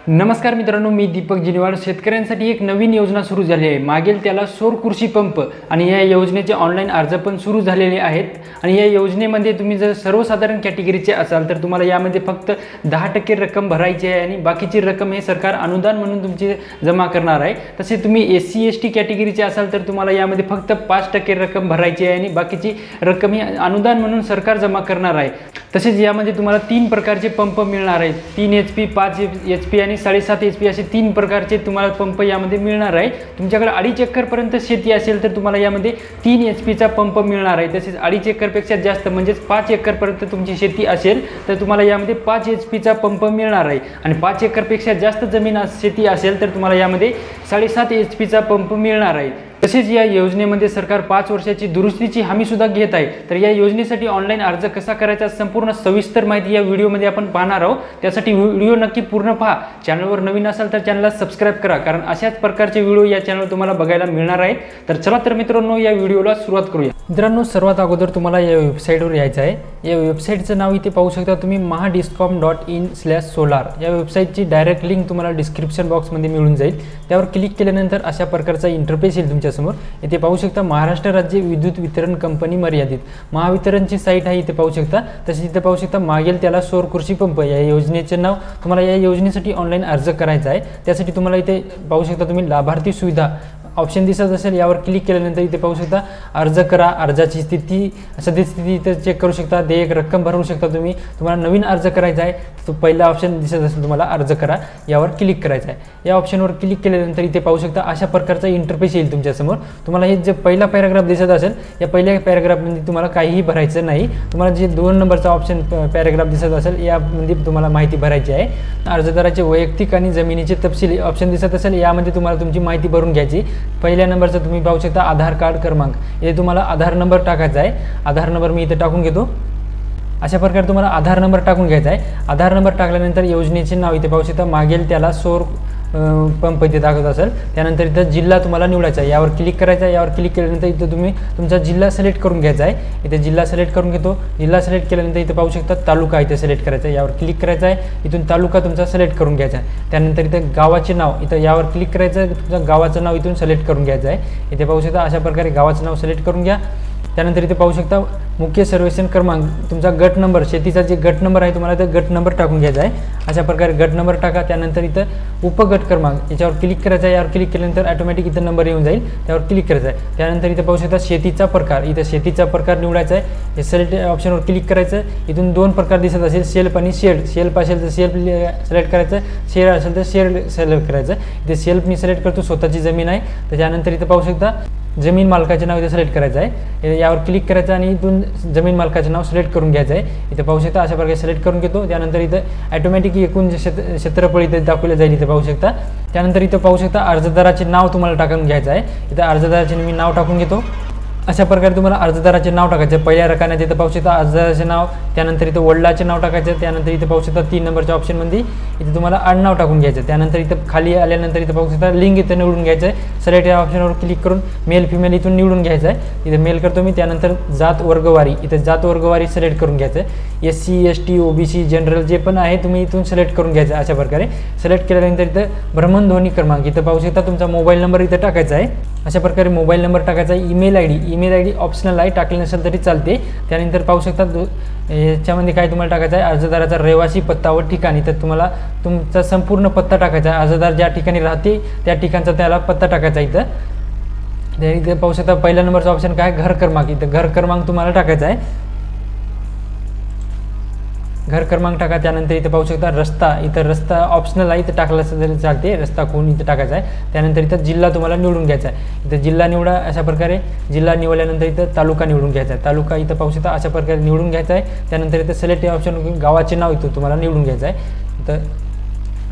नमस्कार मित्रांनो, मी दीपक जिनवाड। शेतकऱ्यांसाठी एक नवीन योजना सुरू झाली आहे। मागेल त्याला सौर कृषी पंप आणि या योजनेचे ऑनलाईन अर्ज पण सुरू झालेले आहेत। आणि या योजनेमध्ये तुम्ही जर सर्वसाधारण कॅटेगरीचे असाल तर तुम्हाला यामध्ये फक्त 10% रक्कम भरायची आहे आणि बाकीची रक्कम हे सरकार अनुदान म्हणून तुमची जमा करणार आहे। तसे तुम्ही SC ST कॅटेगरीचे असाल तर तुम्हाला यामध्ये फक्त 5% रक्कम भरायची आहे आणि बाकीची रक्कम ही अनुदान म्हणून सरकार जमा करणार आहे। तसेच यामध्ये तुम्हाला 3 प्रकारचे पंप मिळणार आहेत। 3 HP, 5 HP आणि 7.5 HP असे 3 प्रकारचे तुम्हाला पंप यामध्ये मिळणार आहे। तुमच्याकडे 2.5 एकरपर्यंत शेती असेल तर तुम्हाला यामध्ये 3 HP पंप मिळणार आहे। तसेच 2.5 एकरपेक्षा जास्त म्हणजेच 5 एकरपर्यंत तुमची शेती असेल तर तुम्हाला यामध्ये 5 HP पंप मिळणार आहे। आणि 5 एकरपेक्षा जास्त जमीन शेती असेल तर तुम्हाला यामध्ये 7.5 HP पंप मिळणार आहे। तसेच या योजनेमध्ये सरकार 5 वर्षाची दुरुस्तीची हमी सुद्धा घेत आहे। तर या योजनेसाठी ऑनलाईन अर्ज कसा करायचा संपूर्ण सविस्तर माहिती या व्हिडिओमध्ये आपण पाहणार आहोत। त्यासाठी व्हिडिओ नक्की पूर्ण पहा। चॅनलवर नवीन असाल तर चॅनलला सबस्क्राइब करा, कारण अशाच प्रकारचे व्हिडिओ या चॅनलवर तुम्हाला बघायला मिळणार आहेत। तर चला तर मित्रांनो, या व्हिडिओला सुरुवात करूया। मित्रांनो, सर्वात अगोदर तुम्हाला या वेबसाईटवर यायचं आहे। या वेबसाईटचं नाव इथे पाहू शकता तुम्ही, mahadiscom.in/solar। या वेबसाईटची डायरेक्ट लिंक तुम्हाला डिस्क्रिप्शन बॉक्समध्ये मिळून जाईल। त्यावर क्लिक केल्यानंतर अशा प्रकारचा इंटरफेस येईल तुमच्या समोर। इथे पाहू शकता महाराष्ट्र राज्य विद्युत वितरण कंपनी मर्यादित महावितरणची साईट आहे, इथे पाहू शकता। तसेच इथे पाहू शकता मागेल त्याला सौर कृषी पंप या योजनेचे नाव। तुम्हाला या योजनेसाठी ऑनलाईन अर्ज करायचा आहे। त्यासाठी तुम्हाला इथे पाहू शकता तुम्ही लाभार्थी सुविधा ऑप्शन दिसत असेल, यावर क्लिक केल्यानंतर इथे पाहू शकता अर्ज करा, अर्जाची स्थिती सद्यस्थिती इथे चेक करू शकता, देयक रक्कम भरू शकता तुम्ही। तुम्हाला नवीन अर्ज करायचा आहे तो पहिला ऑप्शन दिसत असेल तुम्हाला अर्ज करा, यावर क्लिक करायचं आहे। या ऑप्शनवर क्लिक केल्यानंतर इथे पाहू शकता अशा प्रकारचा इंटरफेस येईल तुमच्यासमोर। तुम्हाला हे जे पहिला पॅराग्राफ दिसत असेल या पहिल्या पॅराग्राफमध्ये तुम्हाला काहीही भरायचं नाही। तुम्हाला जे 2 नंबरचा ऑप्शन पॅराग्राफ दिसत असेल यामध्ये तुम्हाला माहिती भरायची आहे। अर्जदाराचे वैयक्तिक आणि जमिनीचे तपशील ऑप्शन दिसत असेल, यामध्ये तुम्हाला तुमची माहिती भरून घ्यायची। पहिल्या नंबरचा तुम्ही पाहू शकता आधार कार्ड क्रमांक, इथे तुम्हाला आधार नंबर टाकायचा आहे। आधार नंबर मी इथे टाकून घेतो। अशा प्रकारे तुम्हाला आधार नंबर टाकून घ्यायचा आहे। आधार नंबर टाकल्यानंतर योजनेचे नाव इथे पाहू शकता मागेल त्याला सौर पंप इथे दाखवत असेल। त्यानंतर इथं जिल्हा तुम्हाला निवडायचा आहे, यावर क्लिक करायचा आहे। यावर क्लिक केल्यानंतर इथं तुम्ही तुमचा जिल्हा सिलेक्ट करून घ्यायचा आहे। इथे जिल्हा सिलेक्ट करून घेतो। जिल्हा सिलेक्ट केल्यानंतर इथे पाहू शकता तालुका इथे सिलेक्ट करायचा आहे, यावर क्लिक करायचा आहे। इथून तालुका तुमचा सिलेक्ट करून घ्यायचा आहे। त्यानंतर इथे गावाचे नाव इथं यावर क्लिक करायचं आहे, तुमचं गावाचं नाव इथून सिलेक्ट करून घ्यायचं आहे। इथे पाहू शकता अशा प्रकारे गावाचं नाव सिलेक्ट करून घ्या। त्यानंतर इथे पाहू शकता मुख्य सर्वेक्षण क्रमांक, तुमचा गट नंबर, शेतीचा जे गट नंबर आहे तुम्हाला ते गट नंबर टाकून घ्यायचा आहे। अशा प्रकारे गट नंबर टाका। त्यानंतर इथं उपगट क्रमांक याच्यावर क्लिक करायचा आहे, यावर क्लिक केल्यानंतर ऑटोमॅटिक इथं नंबर येऊन जाईल, त्यावर क्लिक करायचं आहे। त्यानंतर इथे पाहू शकता शेतीचा प्रकार, इथं शेतीचा प्रकार निवडायचा आहे। हे सिलेक्ट ऑप्शनवर क्लिक करायचं। इथून 2 प्रकार दिसत असेल, सेल्फ आणि शेड। सेल्फ असेल तर सेल्फ सिलेक्ट करायचं, शेअर असेल तर शेअर सिलेक्ट करायचं। इथे सेल्फ मी सिलेक्ट करतो, स्वतःची जमीन आहे। तर त्यानंतर इथे पाहू शकता जमीन मालकाचे नाव इथे सिलेक्ट करायचं आहे, यावर क्लिक करायचं आणि इथून जमीन मालकाचे नाव सिलेक्ट करून घ्यायचं आहे। इथे पाहू शकता अशा प्रकारे सिलेक्ट करून घेतो। त्यानंतर इथं ऑटोमॅटिक एकूण क्षेत्रफळ इथे दाखवले जाईल, इथे पाहू शकता। त्यानंतर इथं पाहू शकता अर्जदाराचे नाव तुम्हाला टाकून घ्यायचं आहे। इथं अर्जदाराचे मी नाव टाकून घेतो। अशा प्रकारे तुम्हाला अर्जदाराचे नाव टाकायचे। पहिल्या रकान्यात इथं पाहू शकता अर्जदाराचे नाव, त्यानंतर इथं वडिलाचे नाव टाकायचं। त्यानंतर इथे पाहू शकता 3 नंबरच्या ऑप्शनमध्ये इथे तुम्हाला आडनाव टाकून घ्यायचं। त्यानंतर इथं खाली आल्यानंतर इथं पाहू शकता लिंग इथं निवडून घ्यायचं आहे। सिलेक्ट या ऑप्शनवर क्लिक करून मेल फिमेल इथून निवडून घ्यायचं आहे। इथे मेल करतो मी। त्यानंतर जात वर्गवारी, इथं जात वर्गवारी सिलेक्ट करून घ्यायचं आहे। SC ST OBC जनरल जे पण आहे तुम्ही इथून सिलेक्ट करून घ्यायचं। अशा प्रकारे सिलेक्ट केल्यानंतर इथं भ्रमणध्वनी क्रमांक इथं पाहू शकता तुमचा मोबाईल नंबर इथं टाकायचा आहे। अशा प्रकारे मोबाईल नंबर टाकायचा आहे। ईमेल ID ऑप्शनल आहे, टाकले नसेल तरी चालते। त्यानंतर पाहू शकता याच्यामध्ये काय तुम्हाला टाकायचं आहे, अर्जदाराचा रहिवासी पत्ता व ठिकाण, इथं तुम्हाला तुमचा संपूर्ण पत्ता टाकायचा आहे। अर्जदार ज्या ठिकाणी राहते त्या ठिकाणचा त्याला पत्ता टाकायचा इथं। इथे पाहू शकता पहिल्या नंबरचा ऑप्शन काय, घर क्रमांक, इथं घर क्रमांक तुम्हाला टाकायचा आहे। घर क्रमांक टाका। त्यानंतर इथे पाहू शकता रस्ता, इथं रस्ता ऑप्शनल आहे, इथं टाकला तरी चालते, रस्ता कोण इथं टाकायचा आहे। त्यानंतर इथं जिल्हा तुम्हाला निवडून घ्यायचा आहे। इथं जिल्हा निवडा। अशा प्रकारे जिल्हा निवडल्यानंतर इथं तालुका निवडून घ्यायचा आहे। तालुका इथं पाहू शकता अशा प्रकारे निवडून घ्यायचा आहे। त्यानंतर इथं सिलेक्ट ऑप्शन गावाचे नाव इथं तुम्हाला निवडून घ्यायचं आहे। इथं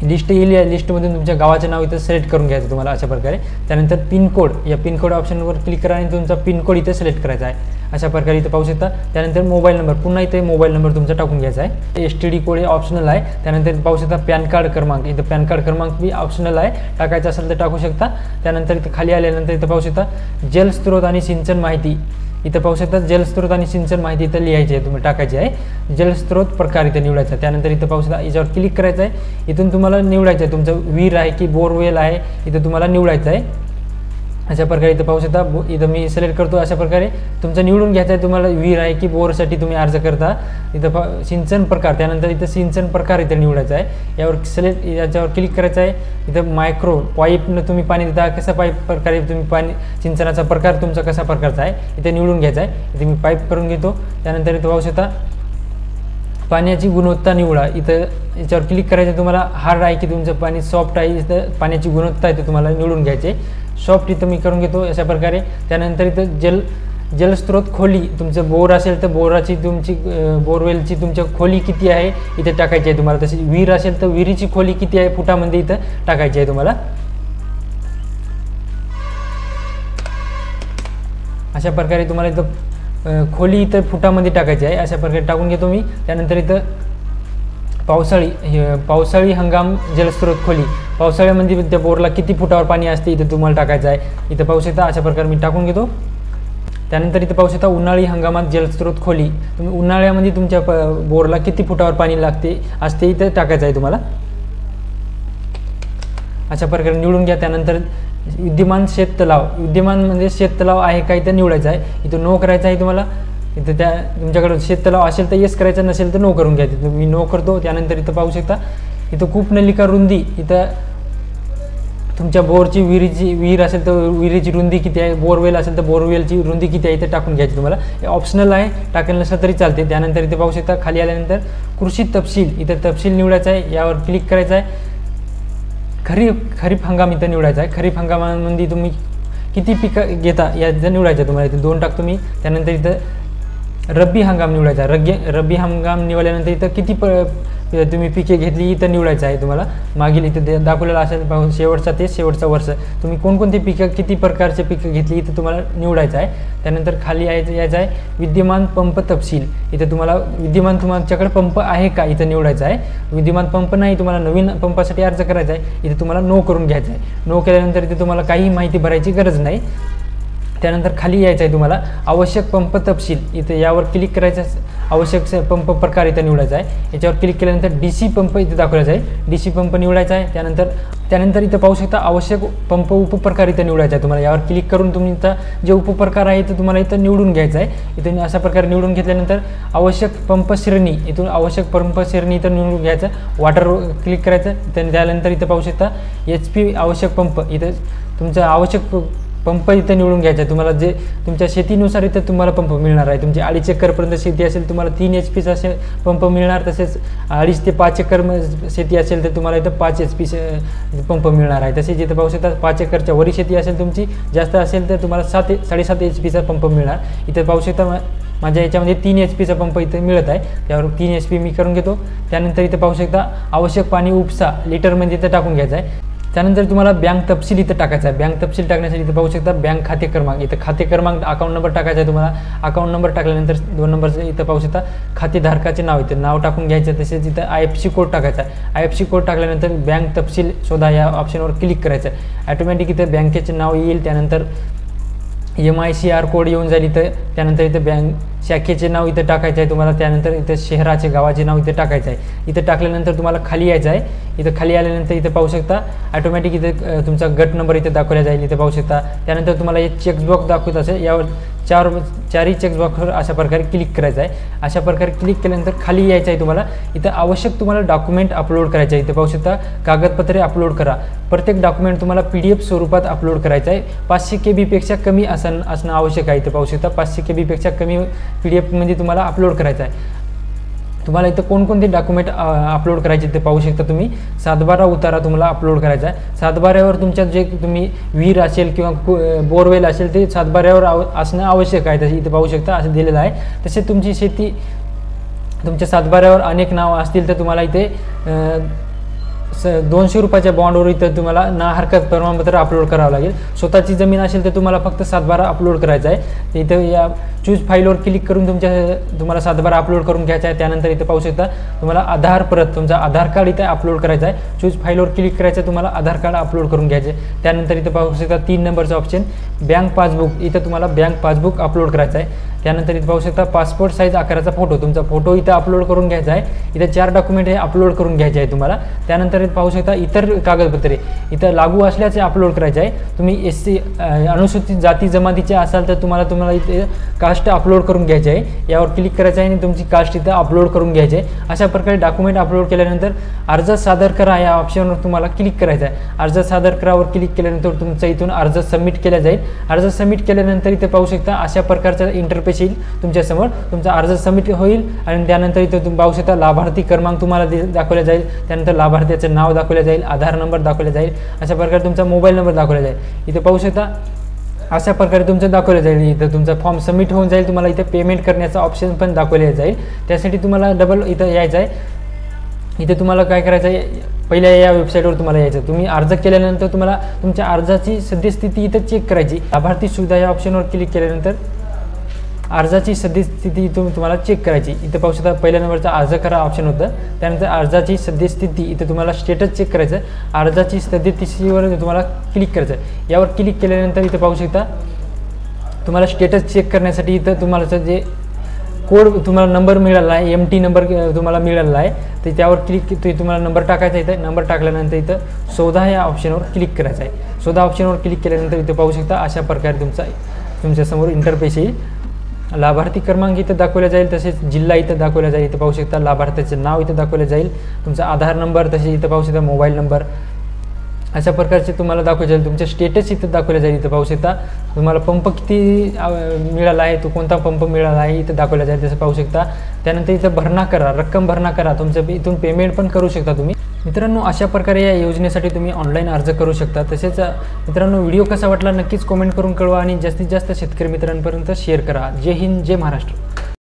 लिस्ट येईल, या लिस्टमधून तुमच्या गावाचे नाव इथं सिलेक्ट करून घ्यायचं तुम्हाला अशा प्रकारे। त्यानंतर पिनकोड, या पिनकोड ऑप्शनवर क्लिक करा आणि तुमचा पिनकोड इथं सिलेक्ट करायचा आहे। अशा प्रकारे इथं पाहू शकता। त्यानंतर मोबाईल नंबर, पुन्हा इथे मोबाईल नंबर तुमचा टाकून घ्यायचा आहे। STD कोड ऑप्शनल आहे। त्यानंतर पाहू शकता पॅन कार्ड क्रमांक, इथं पॅन कार्ड क्रमांक बी ऑप्शनल आहे, टाकायचा असेल तर टाकू शकता। त्यानंतर इथं खाली आल्यानंतर इथं पाहू शकता जलस्रोत आणि सिंचन माहिती, इथं पाहू शकता जलस्रोत आणि सिंचन माहिती इथं लिहायची आहे, तुम्ही टाकायची आहे. जलस्रोत प्रकार इथे निवडायचा. त्यानंतर इथं पाहू शकता याच्यावर क्लिक करायचं आहे. इथून तुम्हाला निवडायचं आहे तुमचं विहीर आहे की बोरवेल आहे, इथं तुम्हाला निवडायचं आहे. अशा प्रकारे इथं पाहू शकता इथं मी सिलेक्ट करतो. अशा प्रकारे तुमचं निवडून घ्यायचं आहे, तुम्हाला विहीर आहे की बोरसाठी तुम्ही अर्ज करता. इथं सिंचन प्रकार, त्यानंतर इथं सिंचन प्रकार इथं निवडायचा आहे. याच्यावर क्लिक करायचं आहे. इथं मायक्रो पाईपनं तुम्ही पाणी देता, कसा पाईप प्रकारे तुम्ही पाणी सिंचनाचा प्रकार तुमचा कसा प्रकारचा आहे इथे निवडून घ्यायचा आहे. इथे मी पाईप करून घेतो. त्यानंतर इथं पाहू शकता पाण्याची गुणवत्ता निवडा. इथं याच्यावर क्लिक करायचं. तुम्हाला हार्ड आहे की तुमचं पाणी सॉफ्ट आहे, इथं पाण्याची गुणवत्ता आहे ते तुम्हाला निवडून घ्यायचे. सॉफ्ट इथं मी करून घेतो अशा प्रकारे. त्यानंतर इथं जलस्रोत खोली, तुमचं बोर असेल तर बोराची तुमची बोरवेलची तुमच्या खोली किती आहे इथे टाकायची आहे तुम्हाला. तशी विहीर असेल तर विहिरीची खोली किती आहे फुटामध्ये इथं टाकायची आहे तुम्हाला. अशा प्रकारे तुम्हाला इथं खोली इथं फुटामध्ये टाकायची आहे. अशा प्रकारे टाकून घेतो मी. त्यानंतर इथं पावसाळी हंगाम जलस्रोत खोली, पावसाळ्यामध्ये त्या बोरला किती फुटावर पाणी असते इथं तुम्हाला टाकायचं आहे. इथं पाहू शकता अशा प्रकारे मी टाकून घेतो. त्यानंतर इथं पाहू शकता उन्हाळी हंगामात जलस्रोत खोली, तुम्ही उन्हाळ्यामध्ये तुमच्या बोरला किती फुटावर पाणी असते इथं टाकायचं आहे तुम्हाला. अशा प्रकारे निवडून घ्या. त्यानंतर विद्यमान शेततलाव, विद्यमान म्हणजे शेततलाव आहे का इथं निवडायचं आहे. इथं नो करायचं आहे तुम्हाला. इथं तुमच्याकडे शेततलाव असेल तर येस करायचं, नसेल तर नो करून घ्यायचं. मी नो करतो. त्यानंतर इथं पाहू शकता इथं कूपनलिका रुंदी, इथं तुमच्या बोरची विहीर असेल तर विहिरीची रुंदी किती आहे, बोरवेल असेल तर बोरवेलची रुंदी किती आहे इथं टाकून घ्यायची तुम्हाला. हे ऑप्शनल आहे, टाकेल नसलं तरी चालते. त्यानंतर इथे पाहू शकता खाली आल्यानंतर कृषी तपशील, इथं तपशील निवडायचा आहे. यावर क्लिक करायचं आहे. खरीप हंगाम इथं निवडायचा आहे. खरीप हंगामामध्ये तुम्ही किती पिकं घेता याचं निवडायचं तुम्हाला. इथं 2 टाकतो मी. त्यानंतर इथं रब्बी हंगाम निवडायचा. रब्बी हंगाम निवडल्यानंतर इथं किती तुम्ही पिके घेतली इथं निवडायचं आहे तुम्हाला. मागील इथं दाखवलेलं असेल शेवटचा ते शेवटचा वर्ष तुम्ही कोणकोणती पिकं किती प्रकारचे पिकं घेतली इथं तुम्हाला निवडायचं आहे. त्यानंतर खाली यायचं आहे विद्यमान पंप तपशील, इथं तुम्हाला विद्यमान तुमच्याकडे पंप आहे का इथं निवडायचं आहे. विद्यमान पंप नाही, तुम्हाला नवीन पंपासाठी अर्ज करायचा आहे. इथे तुम्हाला नो करून घ्यायचं आहे. नो केल्यानंतर इथे तुम्हाला काही माहिती भरायची गरज नाही. त्यानंतर खाली यायचं आहे तुम्हाला आवश्यक पंप तपशील, इथे यावर क्लिक करायचं. आवश्यक पंप प्रकार इथं निवडायचा आहे. याच्यावर क्लिक केल्यानंतर DC पंप इथे दाखवायचा आहे. DC पंप निवडायचा आहे. त्यानंतर इथं पाहू शकता आवश्यक पंप उपप्रकार इथं निवडायचा आहे तुम्हाला. यावर क्लिक करून तुम्ही इथं जे उपप्रकार आहे ते तुम्हाला इथं निवडून घ्यायचं आहे. इथून अशा प्रकारे निवडून घेतल्यानंतर आवश्यक पंप श्रेणी, इथून आवश्यक पंप श्रेणी इथं निवडून घ्यायचं. वॉटर क्लिक करायचं. त्यानंतर इथं पाहू शकता HP आवश्यक पंप, इथं तुमचं आवश्यक पंप इथं निवडून घ्यायचा आहे तुम्हाला. जे तुमच्या शेतीनुसार इथं तुम्हाला पंप मिळणार आहे. तुमची 2.5 एकरपर्यंत शेती असेल तुम्हाला 3 HPचा पंप मिळणार. तसेच 2.5 ते 5 एकर शेती असेल तर तुम्हाला इथं 5 HP पंप मिळणार आहे. तसेच इथं पाहू शकता 5 एकरच्या वरी शेती असेल तुमची जास्त असेल तर तुम्हाला 7.5 HPचा पंप मिळणार. इथं पाहू शकता माझ्या याच्यामध्ये 3 HPचा पंप इथं मिळत आहे. त्यावर 3 HP मी करून घेतो. त्यानंतर इथं पाहू शकता आवश्यक पाणी उपसा लिटरमध्ये इथं टाकून घ्यायचं आहे. त्यानंतर तुम्हाला बँक तपशील इथं टाकायचा आहे. बँक तपशील टाकण्यासाठी इथं पाहू शकता बँक खाते क्रमांक, इथं खाते क्रमांक अकाउंट नंबर टाकायचा आहे तुम्हाला. अकाउंट नंबर टाकल्यानंतर 2 नंबरचं इथं पाहू शकता खातेधारकाचे नाव, इथं नाव टाकून घ्यायचं. तसेच इथं IFSC कोड टाकायचा आहे. IFSC कोड टाकल्यानंतर बँक तपशील शोधा या ऑप्शनवर क्लिक करायचं आहे. ॲटोमॅटिक इथं बँकेचे नाव येईल. त्यानंतर MICR कोड येऊन जाईल इथं. त्यानंतर इथं बँक शाखेचे नाव इथं टाकायचं आहे तुम्हाला. त्यानंतर इथं शहराचे गावाचे नाव इथं टाकायचं आहे. इथं टाकल्यानंतर तुम्हाला खाली यायचं आहे. इथं खाली आल्यानंतर इथं पाहू शकता ॲटोमॅटिक इथं तुमचा गट नंबर इथं दाखवला जाईल. इथं पाहू शकता. त्यानंतर तुम्हाला हे चेकबॉक्स दाखवत असेल, यावर चारही चेकबॉक्सवर अशा प्रकारे क्लिक करायचं आहे. अशा प्रकारे क्लिक केल्यानंतर खाली यायचं आहे तुम्हाला. इथं आवश्यक तुम्हाला डॉक्युमेंट अपलोड करायचं आहे. इथं पाहू शकता कागदपत्रे अपलोड करा. प्रत्येक डॉक्युमेंट तुम्हाला PDF स्वरूपात अपलोड करायचं आहे. 500 KB पेक्षा कमी असणं आवश्यक आहे. इथं पाहू शकता 500 KB पेक्षा कमी PDF मध्ये तुम्हाला अपलोड करायचं आहे. तुम्हाला इथं कोणकोणते डॉक्युमेंट अपलोड करायचे ते पाहू शकता तुम्ही. 7/12 उतारा तुम्हाला अपलोड करायचा आहे. 7/12वर तुमच्या जे तुम्ही विहीर असेल किंवा बोरवेल असेल ते 7/12वर असणं आवश्यक आहे. तसे इथं पाहू शकता असं दिलेलं आहे. तसे तुमची शेती तुमच्या 7/12वर अनेक नाव असतील तर तुम्हाला इथे 200 रुपयाच्या बॉन्डवर इथं तुम्हाला ना हरकत प्रमाणपत्र अपलोड करावं लागेल. स्वतःची जमीन असेल तर तुम्हाला फक्त 7/12 अपलोड करायचं आहे. इथं या चूज फाईलवर क्लिक करून तुम्हाला 7/12 अपलोड करून घ्यायचं आहे. त्यानंतर इथं पाहू शकता तुम्हाला आधार परत तुमचा आधार कार्ड इथं अपलोड करायचं आहे. चूज फाईलवर क्लिक करायचं, तुम्हाला आधार कार्ड अपलोड करून घ्यायचे. त्यानंतर इथं पाहू शकता 3 नंबरचा ऑप्शन बँक पासबुक, इथं तुम्हाला बँक पासबुक अपलोड करायचं आहे. त्यानंतर इथं पाहू शकता पासपोर्ट साईज आकाराचा फोटो, तुमचा फोटो इथं अपलोड करून घ्यायचा आहे. इथं 4 डॉक्युमेंट हे अपलोड करून घ्यायचे आहे तुम्हाला. त्यानंतर इथं पाहू शकता इतर कागदपत्रे इथं लागू असल्याचे अपलोड करायचे आहे. तुम्ही SC अनुसूचित जाती जमातीचे असाल तर तुम्हाला इथे कास्ट अपलोड करून घ्यायचे आहे. यावर क्लिक करायचं आहे आणि तुमची कास्ट इथं अपलोड करून घ्यायची आहे. अशा प्रकारे डॉक्युमेंट अपलोड केल्यानंतर अर्ज सादर करा या ऑप्शनवर तुम्हाला क्लिक करायचं आहे. अर्ज सादर करावर क्लिक केल्यानंतर तुमचा इथून अर्ज सबमिट केला जाईल. अर्ज सबमिट केल्यानंतर इथे पाहू शकता अशा प्रकारचा इंटरफेस येईल तुमच्यासमोर. तुमचा अर्ज सबमिट होईल आणि त्यानंतर इथे तुम्ही पाहू शकता लाभार्थी क्रमांक तुम्हाला दाखवला जाईल. त्यानंतर लाभार्थ्याचं नाव दाखवलं जाईल, आधार नंबर दाखवला जाईल, अशा प्रकारे तुमचा मोबाईल नंबर दाखवला जाईल. इथे पाहू शकता अशा प्रकारे तुमचं दाखवलं जाईल. इथं तुमचा फॉर्म सबमिट होऊन जाईल. तुम्हाला इथे पेमेंट करण्याचा ऑप्शन पण दाखवले जाईल. त्यासाठी तुम्हाला डबल इथं यायचं आहे. इथे तुम्हाला काय करायचं आहे, पहिल्या या वेबसाईटवर तुम्हाला यायचं. तुम्ही अर्ज केल्यानंतर तुम्हाला तुमच्या अर्जाची सद्यस्थिती इथं चेक करायची. लाभार्थी सुविधा या ऑप्शनवर क्लिक केल्यानंतर अर्जाची सद्यस्थिती तुम्हाला चेक करायची. इथं पाहू शकता पहिल्या नंबरचा अर्ज करा ऑप्शन होतं. त्यानंतर अर्जाची सद्यस्थिती इथं तुम्हाला स्टेटस चेक करायचं आहे. अर्जाची सद्यस्थितीवर तुम्हाला क्लिक करायचं आहे. यावर क्लिक केल्यानंतर इथं पाहू शकता तुम्हाला स्टेटस चेक करण्यासाठी इथं तुम्हाला जे कोड तुम्हाला नंबर मिळाला आहे, MT नंबर तुम्हाला मिळाला आहे, तर त्यावर क्लिक तुम्हाला नंबर टाकायचा आहे. इथं नंबर टाकल्यानंतर इथं 14 या ऑप्शनवर क्लिक करायचं आहे. 14 ऑप्शनवर क्लिक केल्यानंतर इथं पाहू शकता अशा प्रकारे तुमच्यासमोर इंटरफेस येईल. लाभार्थी क्रमांक इथं दाखवला जाईल, तसेच जिल्हा इथं दाखवला जाईल. इथं पाहू शकता लाभार्थ्याचे नाव इथं दाखवलं जाईल, तुमचा आधार नंबर, तसेच इथं पाहू शकता मोबाईल नंबर, अशा प्रकारचे तुम्हाला दाखवले जाईल. तुमचे स्टेटस इथं दाखवले जाईल. इथं पाहू शकता तुम्हाला पंप किती मिळाला आहे, तो कोणता पंप मिळाला आहे इथं दाखवला जाईल, तसं पाहू शकता. त्यानंतर इथं भरणा करा, रक्कम भरणा करा, तुमचं इथून पेमेंट पण करू शकता तुम्ही. मित्रांनो अशा प्रकारे या योजनेसाठी तुम्ही ऑनलाईन अर्ज करू शकता. तसेच मित्रांनो व्हिडिओ कसा वाटला नक्कीच कमेंट करून कळवा आणि जास्तीत जास्त शेतकरी मित्रांपर्यंत शेअर करा. जय हिंद, जय महाराष्ट्र.